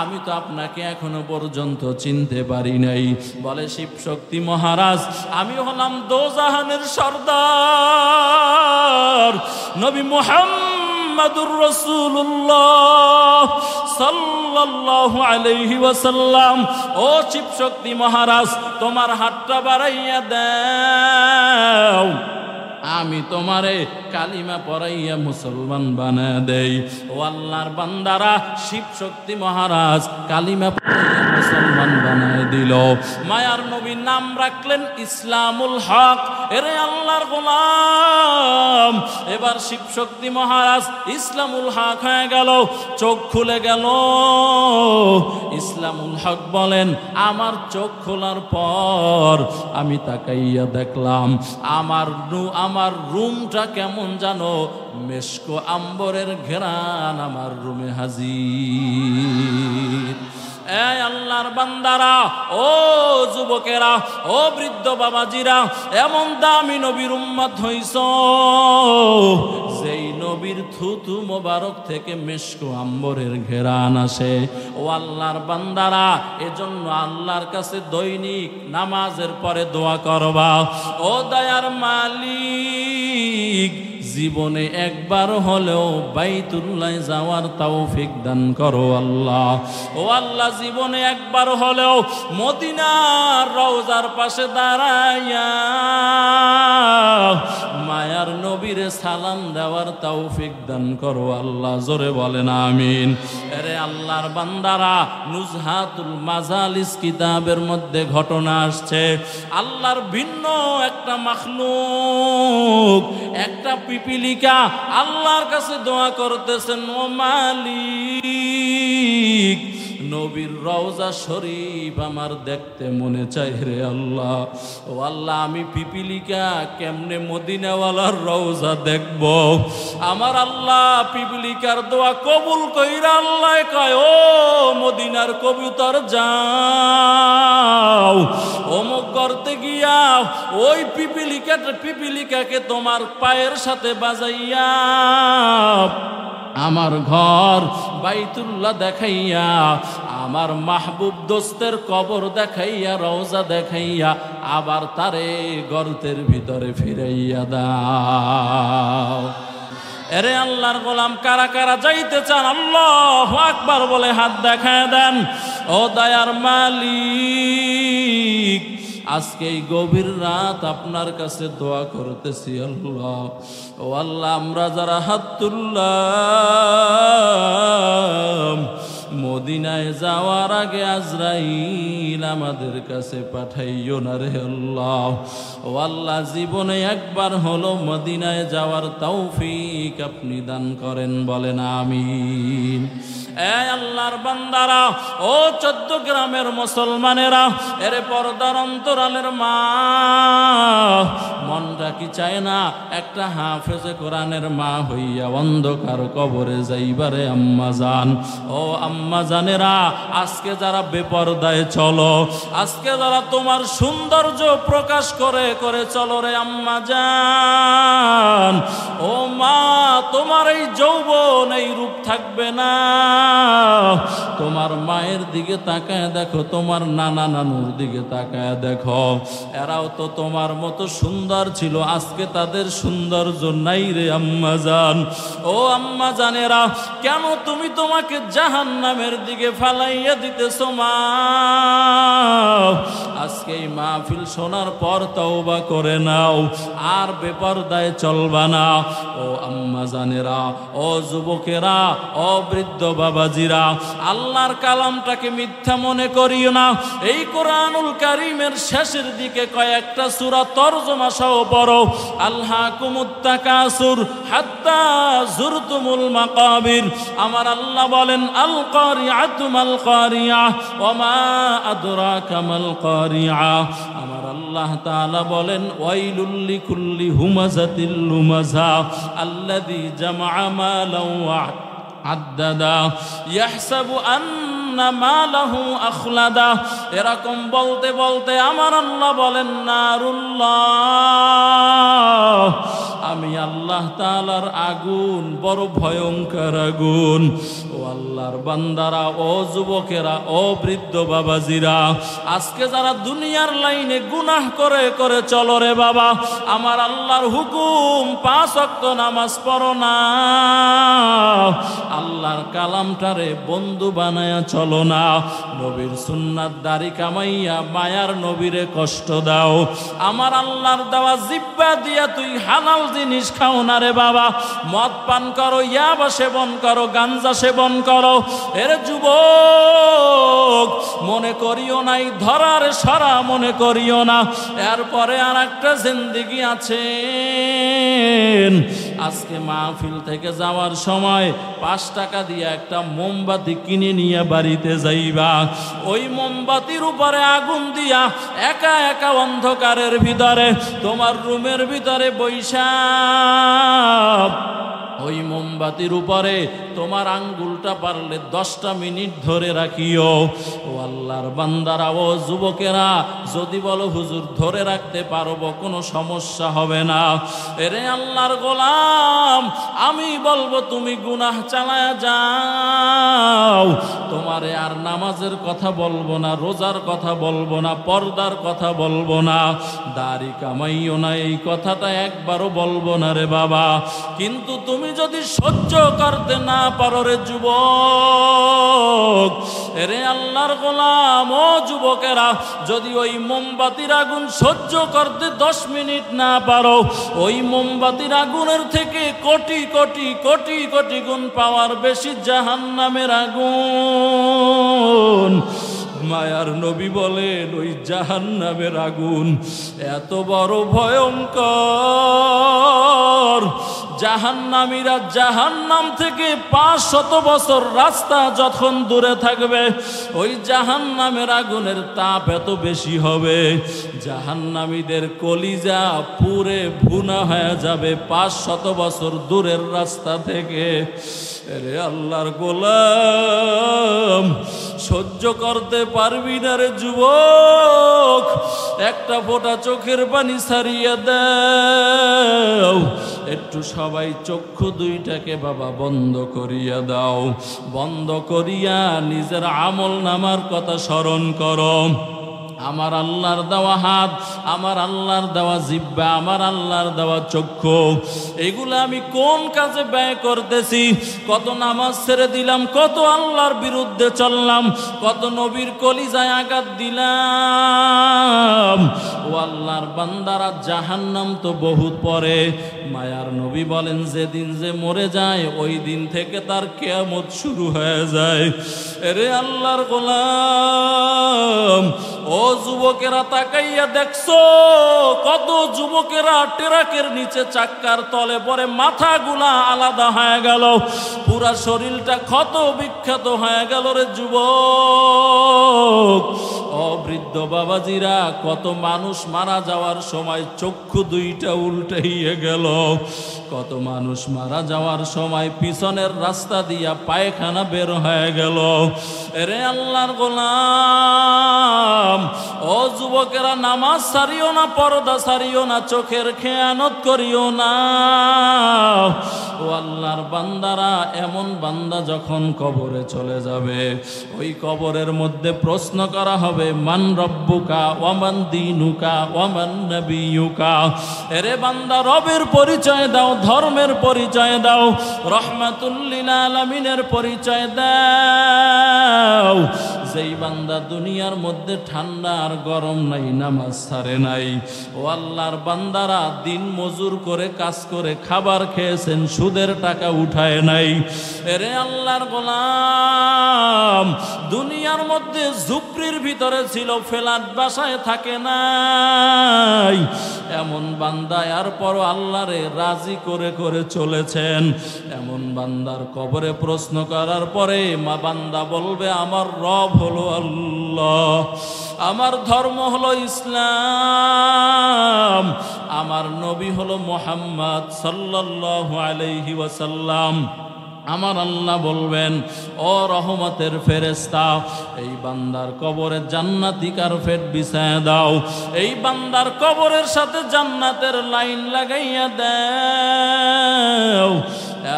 আমি তো আপনাকে এখনো পর্যন্ত চিনতে পারি নাই। বলে, শিবশক্তি মহারাজ, আমি হলাম দোজাহানের সর্দার নবী মুহাম্মদুর রাসূলুল্লাহ সাল্লাল্লাহু আলাইহি ওয়াসাল্লাম। ও শিবশক্তি মহারাজ, তোমার হাতটা বাড়াইয়া দাও, আমি তোমারে কালিমা পড়াইয়া মুসলমান বানায় দেই। ও আল্লাহর বান্দারা, শিবশক্তি মহারাজ কালিমা পড়াইয়া মুসলমান বানায় দিল। মায়ার নবীর নাম রাখলেন ইসলামুল হক। এরে আল্লাহর গোলাম, এবার শিবশক্তি মহারাজ ইসলামুল হক হয়ে গেল, চোখ খুলে গেল। ইসলামুল হক বলেন, আমার চোখ খোলার পর আমি তাকাইয়া দেখলাম আমার রুমটা কেমন জানো মেশকো আম্বরের ঘেরান আমার রুমে হাজির। এই আল্লাহর বান্দারা, ও যুবকেরা, ও বৃদ্ধ বাবাজিরা, এমন দামি নবীর উম্মত হইছ যেই নবীর থুতু মোবারক থেকে মেশকো আম্বরের ঘেরান আসে। ও আল্লাহর বান্দারা, এজন্য আল্লাহর কাছে দৈনিক নামাজের পরে দোয়া করবা, ও দয়ার মালিক, জীবনে একবার হলেও বাইতুল্লাহ যাওয়ার তৌফিক দান করো আল্লাহ। ও আল্লাহ, জীবনে একবার হলেও মদিনার রওজার পাশে দাঁড়াইয়া মায়ার নবীরে সালাম দেওয়ার তৌফিক দান করো আল্লাহ। জোরে বলেন আমিন। আরে আল্লাহর বান্দারা, নুজহাতুল মাজালিস কিতাবের মধ্যে ঘটনা আসছে, আল্লাহর ভিন্ন একটা মাখলুক, একটা পিপিলিকা আল্লাহর কাছে দোয়া করতেছেন, ও মালিক, নবীর রওজা শরীফ আমার দেখতে মনে চাই রে আল্লাহ। ও আল্লাহ, আমি পিপিলিকা কেমনে মদিনাওয়ালার রওজা দেখব? আমার আল্লাহ পিপিলিকার দোয়া কবুল কইরা আল্লাহ কয়, ও মদিনার কবুতর যাও, অমুক করতে গিয়া ওই পিপিলিকাকে তোমার পায়ের সাথে বাজাইয়া আমার ঘর বাইতুল্লাহ দেখাইয়া, আমার মাহবুব দোস্তের কবর দেখাইয়া, রওজা দেখাইয়া আবার তারে গর্তের ভিতরে ফিরাইয়া দাও। এরে আল্লাহর গোলাম, কারা কারা যাইতে চান আল্লাহু আকবার বলে হাত দেখায় দেন। ও দয়ার মালিক, আজকে এই গভীর রাত আপনার কাছে দোয়া করতেছি আল্লাহ। ও আল্লাহ, আমরা যারা হাত তুললাম, মদিনায় যাওয়ার আগে আজরাইল আমাদের কাছে পাঠাইও না রে আল্লাহ। ও আল্লাহ, জীবনে একবার হলো মদিনায় যাওয়ার তৌফিক আপনি দান করেন, বলেন আমিন। এ আল্লাহর বান্দারা, ও 14 গ্রামের মুসলমানেরা, এরে পর্দার অন্তরালের মা, মনটা কি চায় না একটা হাফেজে কোরআনের মা হইয়া অন্ধকার কবরে যাইবারে আম্মা জান? ও আম্মা জানেরা, আজকে যারা বেপরদায় চলো, আজকে যারা তোমার সৌন্দর্য প্রকাশ করে করে চলো রে আম্মা জান, ও মা, তোমার এই যৌবন এই রূপ থাকবে না। তোমার মায়ের দিকে তাকায় দেখো, তোমার নানা নানুর দিকে তাকায় দেখো, এরাও তো তোমার মতো সুন্দর ছিল, আজকে তাদের সৌন্দর্য নাই রে আম্মা জান। ও আম্মা জানেরা, কেন তুমি তোমাকে জাহান্নামের দিকে ফালাইয়া দিতেছো মা? আজকে এই মাহফিল শোনার পর তওবা করে নাও, আর বেপরদায় চলবা না। ও আম্মা জানেরা, ও যুবকেরা, ও বৃদ্ধ বাবাজিরা, আল্লাহর কালামটাকে মিথ্যা মনে করিও না। এই কোরআনুল কারীমের শেষের দিকে কয়েকটা সূরা তরজমা সহ পড়ো। আলহাকুমুত তাকাসুর হাত্তা যুরতুমুল মাকাবির। আমার আল্লাহ বলেন, আল কারিআতু মাল কারিআ ওয়া মা আদরাকা মাল কারিআ। আমার আল্লাহ তাআলা বলেন, ওয়াইলুল লিকুল্লি হুমাযাতিল লুমাযা আল্লাযী জামআ মালাও ওয়া আদ্দাদা ইয়াহসাবু আন্না মালাহু আখলাদা। এরকম বলতে বলতে আমার আল্লাহ বলেন, নারুল্লাহ, আমি আল্লাহ তাআলার আগুন বড় ভয়ঙ্কর আগুন। ও আল্লাহর বান্দারা, ও যুবকেরা, ও বৃদ্ধ বাবাজিরা, আজকে যারা দুনিয়ার লাইনে গুনাহ করে করে চলো রে বাবা, আমার আল্লাহর হুকুম 5 ওয়াক্ত নামাজ পড়ো না, আল্লাহর কালামটারে বন্ধু বানায়া চলো না, নবীর সুন্নাত দাড়ি কামাইয়া মায়ার নবীরে কষ্ট দাও, আমার আল্লাহর দেওয়া জিহ্বা দিয়া তুই হালাল জিনিস খাও না রে বাবা, মদ পান করো, ইয়াবা সেবন করো, গাঞ্জা সেবন করো। এর যুবক, মনে করিও নাই ধরার সরা, মনে করিও না এরপরে আর একটা জিন্দেগি আছে। আজকে মাহফিল থেকে যাওয়ার সময় 5 টাকা দিয়ে একটা মোমবাতি কিনে নিয়ে বাড়িতে যাইবা। ওই মোমবাতির উপরে আগুন দিয়া একা একা অন্ধকারের ভিতরে তোমার রুমের ভিতরে বৈশা ওই মোমবাতির উপরে তোমার আঙ্গুলটা পারলে 10টা মিনিট ধরে রাখিও। ও আল্লাহর বান্দারা, ও যুবকেরা, যদি বলো হুজুর ধরে রাখতে পারবো, কোনো সমস্যা হবে না। এরে আল্লাহর গোলাম, আমি বলবো তুমি গুনাহ চালায়া যাও, তোমারে আর নামাজের কথা বলবো না, রোজার কথা বলবো না, পর্দার কথা বলবো না, দাড়ি কামাইও না, এই কথাটা একবারও বলবো না রে বাবা। কিন্তু তুমি যদি সহ্য করতে না পারো রে যুবক, এরে আল্লাহর গোলাম, ও যুবকেরা, যদি ওই মোমবাতির আগুন সহ্য করতে 10 মিনিট না পারো, ওই মোমবাতির আগুনের থেকে কোটি কোটি কোটি কোটি গুণ পাওয়ার বেশি জাহান্নামের আগুন। মায়ার নবী বলেন, ওই জাহান্নামের আগুন এত বড় ভয়ঙ্কর, জাহান্নামীরা জাহান্নাম থেকে 500 বছর রাস্তা যখন দূরে থাকবে, ওই জাহান্নামের আগুনের তাপ এত বেশি হবে, জাহান্নামীদের কলিজা পুরে ভুনা হয়ে যাবে 500 বছর দূরের রাস্তা থেকে। আরে আল্লাহর গোলাম, সহ্য করতে পারবি না রে যুবক, একটা ফোঁটা চোখের পানি ছাড়িয়ে দাও। একটু সবাই চক্ষু দুইটাকে বাবা বন্ধ করিয়া দাও, বন্ধ করিয়া নিজের আমল নামার কথা স্মরণ করো। আমার আল্লাহর দেওয়া হাত, আমার আল্লাহর দেওয়া জিহ্বা, আমার আল্লাহর দেওয়া চক্ষু, এগুলো আমি কোন কাজে ব্যয় করতেছি? কত নামাজ ছেড়ে দিলাম, কত আল্লাহর বিরুদ্ধে চললাম, কত নবীর কলিজায় আঘাত দিলাম। ও আল্লাহর বান্দারা, জাহান্নাম তো বহুত পরে। মায়ার নবী বলেন, যেদিন যে মরে যায় ওই দিন থেকে তার কিয়ামত শুরু হয়ে যায়। আরে আল্লাহর গোলাম, ও যুবকেরা তাকাইয়া দেখছো, কত যুবকেরা ট্রাকের নিচে চাক্কার তলে পরে মাথাগুলা আলাদা হয়ে গেল, পুরা শরীরটা ক্ষত বিক্ষত হয়ে গেল রে যুবক। ও বৃদ্ধ বাবাজিরা, কত মানুষ মারা যাওয়ার সময় চক্ষু দুইটা উল্টাইয়া গেল, কত মানুষ মারা যাওয়ার সময় পিছনের রাস্তা দিয়া পায়খানা বের হয়ে গেল। এরে আল্লাহর গোলাম, ও যুবকেরা, নামাজ ছাড়িও না, পর্দা ছাড়িও না, চোখের খেয়ানত করিও না। ও আল্লাহর বান্দারা, এমন বান্দা যখন কবরে চলে যাবে, ওই কবরের মধ্যে প্রশ্ন করা হবে, মান রব্বুকা ওয়া মান দীনুকা ওয়া মান নবিয়ুকা। এরে বান্দা, রবের পরিচয় দাও, ধর্মের পরিচয় দাও, রহমাতুল লিল আলামিনের পরিচয় দাও। যেই বান্দা দুনিয়ার মধ্যে ঠান্ডা আর গরম নাই, নামাজ ছাড়ে নাই, ও আল্লাহর বান্দারা, দিন মজুর করে কাজ করে খাবার খেয়েছেন, সুদের টাকা উঠায় নাই। এরে আল্লাহর গোলাম, দুনিয়ার মধ্যে ঝুপড়ির ভিতরে ছিল, ফ্ল্যাট বাসায় থাকে নাই, এমন বান্দা এরপর আল্লাহরে রাজি করে করে চলেছেন। এমন বান্দার কবরে প্রশ্ন করার পরে মা বান্দা বলবে, আমার রব হলো আল্লাহ, আমার ধর্ম হলো ইসলাম, আমার নবী হলো মুহাম্মদ সাল্লাল্লাহু আলাইহি ওয়াসাল্লাম। আমার আল্লাহ বলবেন, ও রহমতের ফেরেশতা, এই বান্দার কবরে জান্নাতি কার্পেট বিছায়া দাও, এই বান্দার কবরের সাথে জান্নাতের লাইন লাগাইয়া দাও।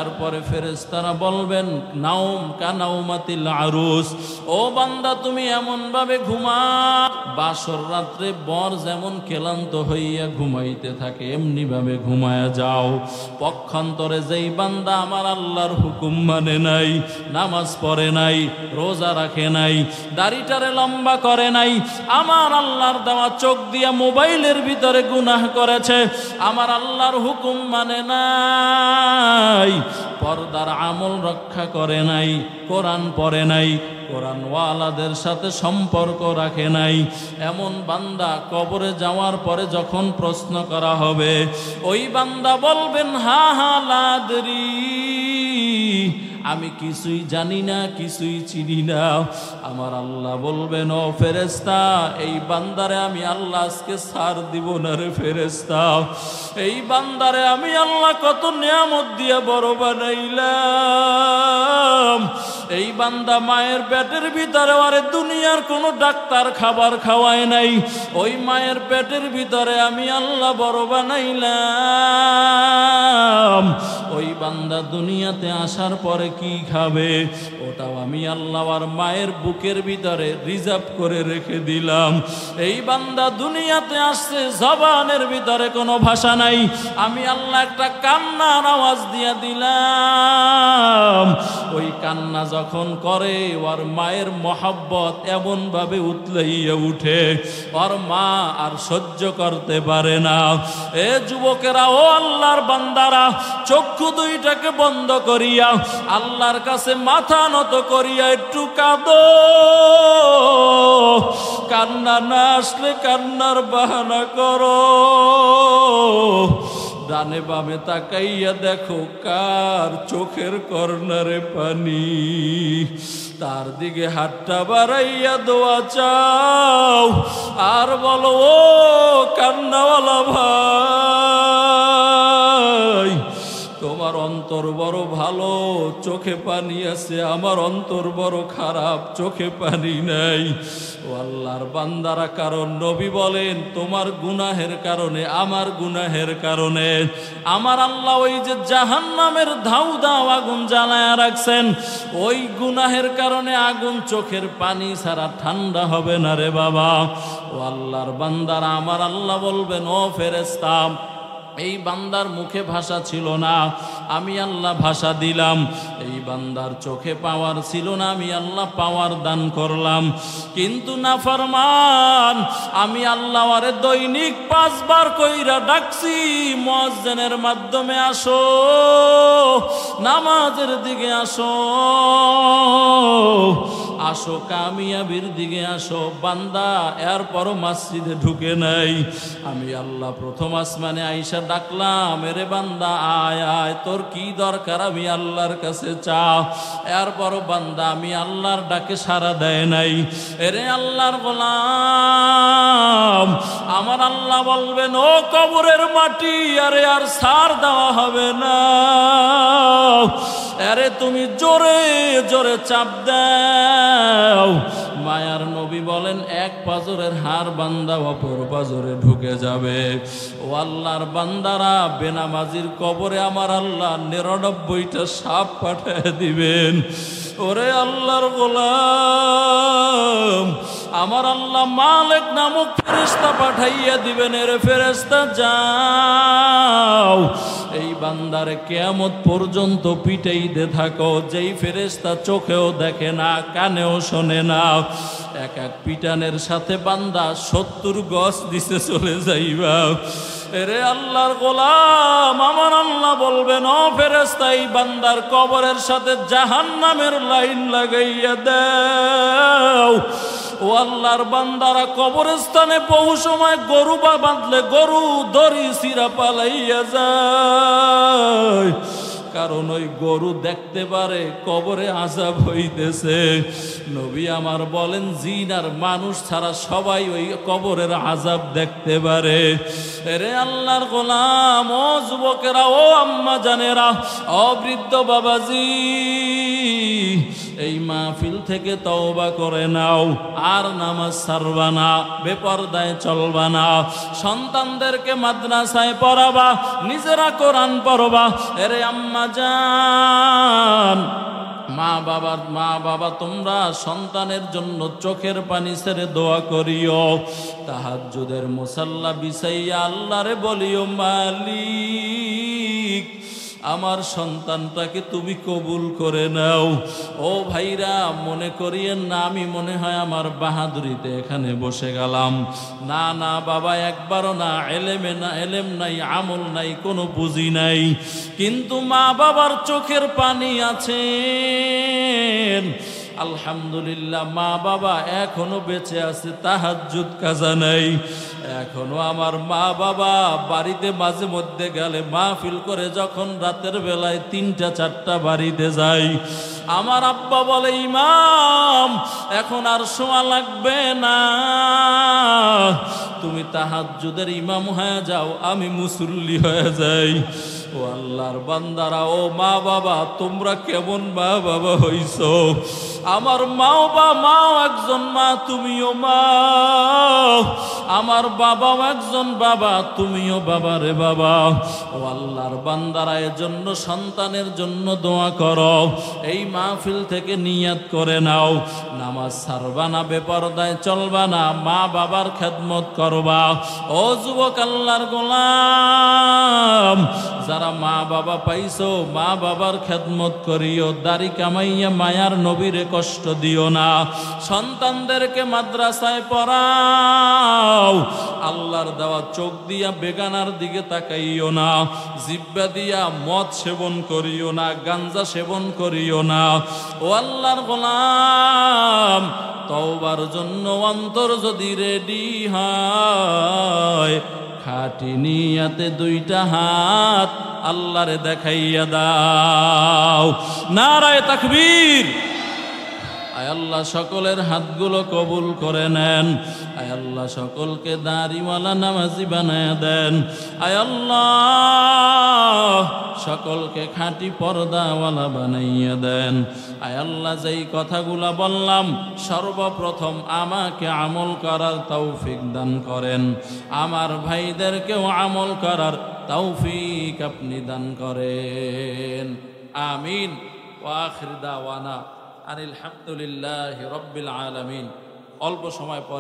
এরপরে ফেরেশতারা বলবেন, নাউম কানাউমাতিল আরুস, ও বান্দা তুমি এমন ভাবে ঘুমাও, বাসর রাত্রে বর যেমন ক্লান্ত হইয়া ঘুমাইতে থাকে এমনি ভাবে ঘুমায়া যাও। পক্ষান্তরে যেই বান্দা আমার আল্লাহর হুকুম মানে নাই, নামাজ পড়ে নাই, রোজা রাখে নাই, দাড়িটারে লম্বা করে নাই, আমার আল্লাহর দেওয়া চোখ দিয়া মোবাইলের ভিতরে গুনাহ করেছে, আমার আল্লাহর হুকুম মানে নাই, পর্দার আমল রক্ষা করে নাই, কোরআন পড়ে নাই, কোরআনওয়ালাদের সাথে সম্পর্ক রাখে নাই, এমন বান্দা কবরে যাওয়ার পরে যখন প্রশ্ন করা হবে, ওই বান্দা বলবেন, হা হা লাদরি, আমি কিছুই জানি না, কিছুই চিনি না। আমার আল্লাহ বলবেন, ও ফেরেশতা, এই বান্দারে আমি আল্লাহ আজকে ছাড় দিব না রে ফেরেশতা। এই বান্দারে আমি আল্লাহ কত নিয়ামত দিয়ে বড় বানাইলাম। এই বান্দা মায়ের পেটের ভিতরে আরে দুনিয়ার কোনো ডাক্তার খাবার খাওয়ায় নাই, ওই মায়ের পেটের ভিতরে আমি আল্লাহ বড় বানাইলাম। ওই বান্দা দুনিয়াতে আসার পরে কি খাবে ওটাও আমি আল্লাহ আর মায়ের বুকের ভিতরে রিজার্ভ করে রেখে দিলাম। এই বান্দা দুনিয়াতে আসছে, জবানের ভিতরে কোনো ভাষা নাই, আমি আল্লাহ একটা কান্নার আওয়াজ দিয়ে দিলাম। ওই কান্না যখন করে ওর মায়ের মহব্বত এমন ভাবে উতলাইয়া উঠে, ওর মা আর সহ্য করতে পারে না। এ যুবকেরা, ও আল্লাহর বান্দারা, চক্ষু দুইটাকে বন্ধ করিয়া আল্লাহর কাছে মাথা নত করিয়া একটু কাঁদো। কান্না না আসলে কান্নার বাহানা করো। ডানে বামে তাকাইয়া দেখো কার চোখের কর্নারে পানি, তার দিকে হাতটা বাড়াইয়া দোয়া চাও আর বলো, ও কান্নাওয়ালা ভাই, তোমার অন্তর বড় ভালো, চোখে পানি আছে, আমার অন্তর বড় খারাপ, চোখে পানি নাই। ও আল্লাহর বান্দারা, কারণ নবী বলেন তোমার গুনাহের কারণে, আমার গুনাহের কারণে আমার আল্লাহ ওই যে জাহান্নামের ধাউ দাও আগুন জ্বালায়া রাখছেন, ওই গুনাহের কারণে আগুন চোখের পানি ছাড়া ঠান্ডা হবে না রে বাবা। ও আল্লাহর বান্দারা, আমার আল্লাহ বলবেন, ও ফেরেশতা, এই বান্দার মুখে ভাষা ছিল না, আমি আল্লাহ ভাষা দিলাম। এই বান্দার চোখে পাওয়ার ছিল না, আমি আল্লাহ পাওয়ার দান করলাম। কিন্তু নাফরমান আমি আল্লাহ আরে দৈনিক 5 বার কইরা ডাকছি, মুয়াজ্জিনের মাধ্যমে আসো, নামাজের দিকে আসো, আসো কামিয়াবির দিকে আসো। বান্দা এরপরও মসজিদে ঢুকে নাই। আমি আল্লাহ প্রথম আসমানে আইসা ডাকলাম, এরে বান্দা আয় আয়, তোর কি দরকার আমি আল্লাহর কাছে চা। এরপরও বান্দা আমি আল্লাহর ডাকে সাড়া দেয় নাই। এরে আল্লাহর গোলাম, আমার আল্লাহ বলবেন, ও কবরের মাটি, আরে আর ছাড় দেওয়া হবে না, আরে তুমি জোরে জোরে চাপ দাও। মায়ার নবী বলেন, এক পাজরের হাড় বান্দা অপর পাজরে ঢুকে যাবে। ও আল্লাহর বান্দারা, বেনামাজির কবরে আমার আল্লাহ 99টা সাপ পাঠিয়ে দিবেন। ওরে আল্লাহর গোলাম, আমার আল্লাহ মালিক নামক ফেরেশতা পাঠাইয়া দিবেন, এরে ফেরেশতা যাও, এই বান্দারে কিয়ামত পর্যন্ত পিটাইতে থাকো। যেই ফেরেশতা চোখেও দেখে না, কানেও শোনে না, এক এক পিটানের সাথে বান্দা 70 গজ দিতে চলে যাইবা। এরে আল্লাহর গোলাম, আমার আল্লাহ বলবেন, ও ফেরেশতা, এই বান্দার কবরের সাথে জাহান্নামের লাইন লাগাইয়া দাও। ও আল্লাহর বান্দারা, কবরস্থানে বহু সময় গরু বা বাঁধলে গরু দড়ি সিরা পালাইয়া যায়, কারণ ওই গরু দেখতে পারে কবরে আযাব হইতেছে। নবী আমার বলেন, জিন আর মানুষ ছাড়া সবাই ওই কবরের আযাব দেখতে পারে। রে আল্লাহর গোলাম, ও যুবকেরা, ও আম্মা জানেরা, ও বৃদ্ধ বাবাজি, এই মাহফিল থেকে তওবা করে নাও, আর নামাজ ছাড়বা না, বেপরদায় চলবা না, সন্তানদেরকে মাদ্রাসায় পড়াবা, নিজেরা কোরআন পড়বা। এরে আম্মা জান, মা বাবা তোমরা সন্তানের জন্য চোখের পানি ছেড়ে দোয়া করিও। তাহাজ্জুদের মুসাল্লা বিছাইয়া আল্লাহরে বলিও, মালিক আমার সন্তানটাকে তুমি কবুল করে নাও। ও ভাইরা, মনে করিয়েন না আমি মনে হয় আমার বাহাদুরিতে এখানে বসে গেলাম। না না বাবা, একবারও না। এলেম নাই, আমল নাই, কোনো পুঁজি নাই, কিন্তু মা বাবার চোখের পানি আছে। আলহামদুলিল্লাহ মা বাবা এখনো বেঁচে আছে, তাহাজ্জুদ কাজা নাই। এখনো আমার মা বাবা বাড়িতে মাঝে মধ্যে গেলে মাহফিল করে যখন রাতের বেলায় 3টা 4টা বাড়িতে যাই, আমার আব্বা বলে ইমাম এখন আর শোয়া লাগবে না, তুমি তাহাজ্জুদের ইমাম হয়ে যাও, আমি মুসল্লি হয়ে যাই। ও আল্লাহর বান্দারা, ও মা বাবা তোমরা কেমন মা বাবা হইছো? আমার মাও একজন মা, তুমিও মা। আমার বাবাও একজন বাবা, তুমিও বাবা রে বাবা। ও আল্লাহর বান্দারা, এজন্য সন্তানের জন্য দোয়া করো। এই মাহফিল থেকে নিয়াত করে নাও, নামাজ ছাড়বা না, বেপরদায় চলবা না, মা বাবার খেদমত করবা। ও যুবক আল্লাহর গোলাম, যারা মা বাবা পাইছো মা বাবার খেদমত করিও, দাড়ি কামাইয়া মায়ার নবীরে কষ্ট দিও না। সন্তানদেরকে মাদ্রাসায় পড়াও, আল্লাহর দেওয়া চোখ দিয়া বেগানার দিকে তাকাইও না, জিহ্বা দিয়া মদ সেবন করিও না, গাঞ্জা সেবন করিও না। ও আল্লাহর গোলাম, তওবার জন্য অন্তর যদি রেডি হয়, খাঁটি নিয়াতে 2টা হাত আল্লাহরে দেখাইয়া দাও। নারায়ে তাকবীর। আয় আল্লাহ সকলের হাতগুলো কবুল করে নেন। আয় আল্লাহ সকলকে দাড়িওয়ালা নামাজি বানায় দেন। আয় আল্লাহ সকলকে খাঁটি পর্দাওয়ালা বানাইয়া দেন। আয় আল্লাহ যেই কথাগুলা বললাম সর্বপ্রথম আমাকে আমল করার তৌফিক দান করেন, আমার ভাইদেরকেও আমল করার তৌফিক আপনি দান করেন। আমিন। ওয়া আখির দাওয়ানা আলহামদুলিল্লাহি রাব্বিল আলামিন। অল্প সময় পর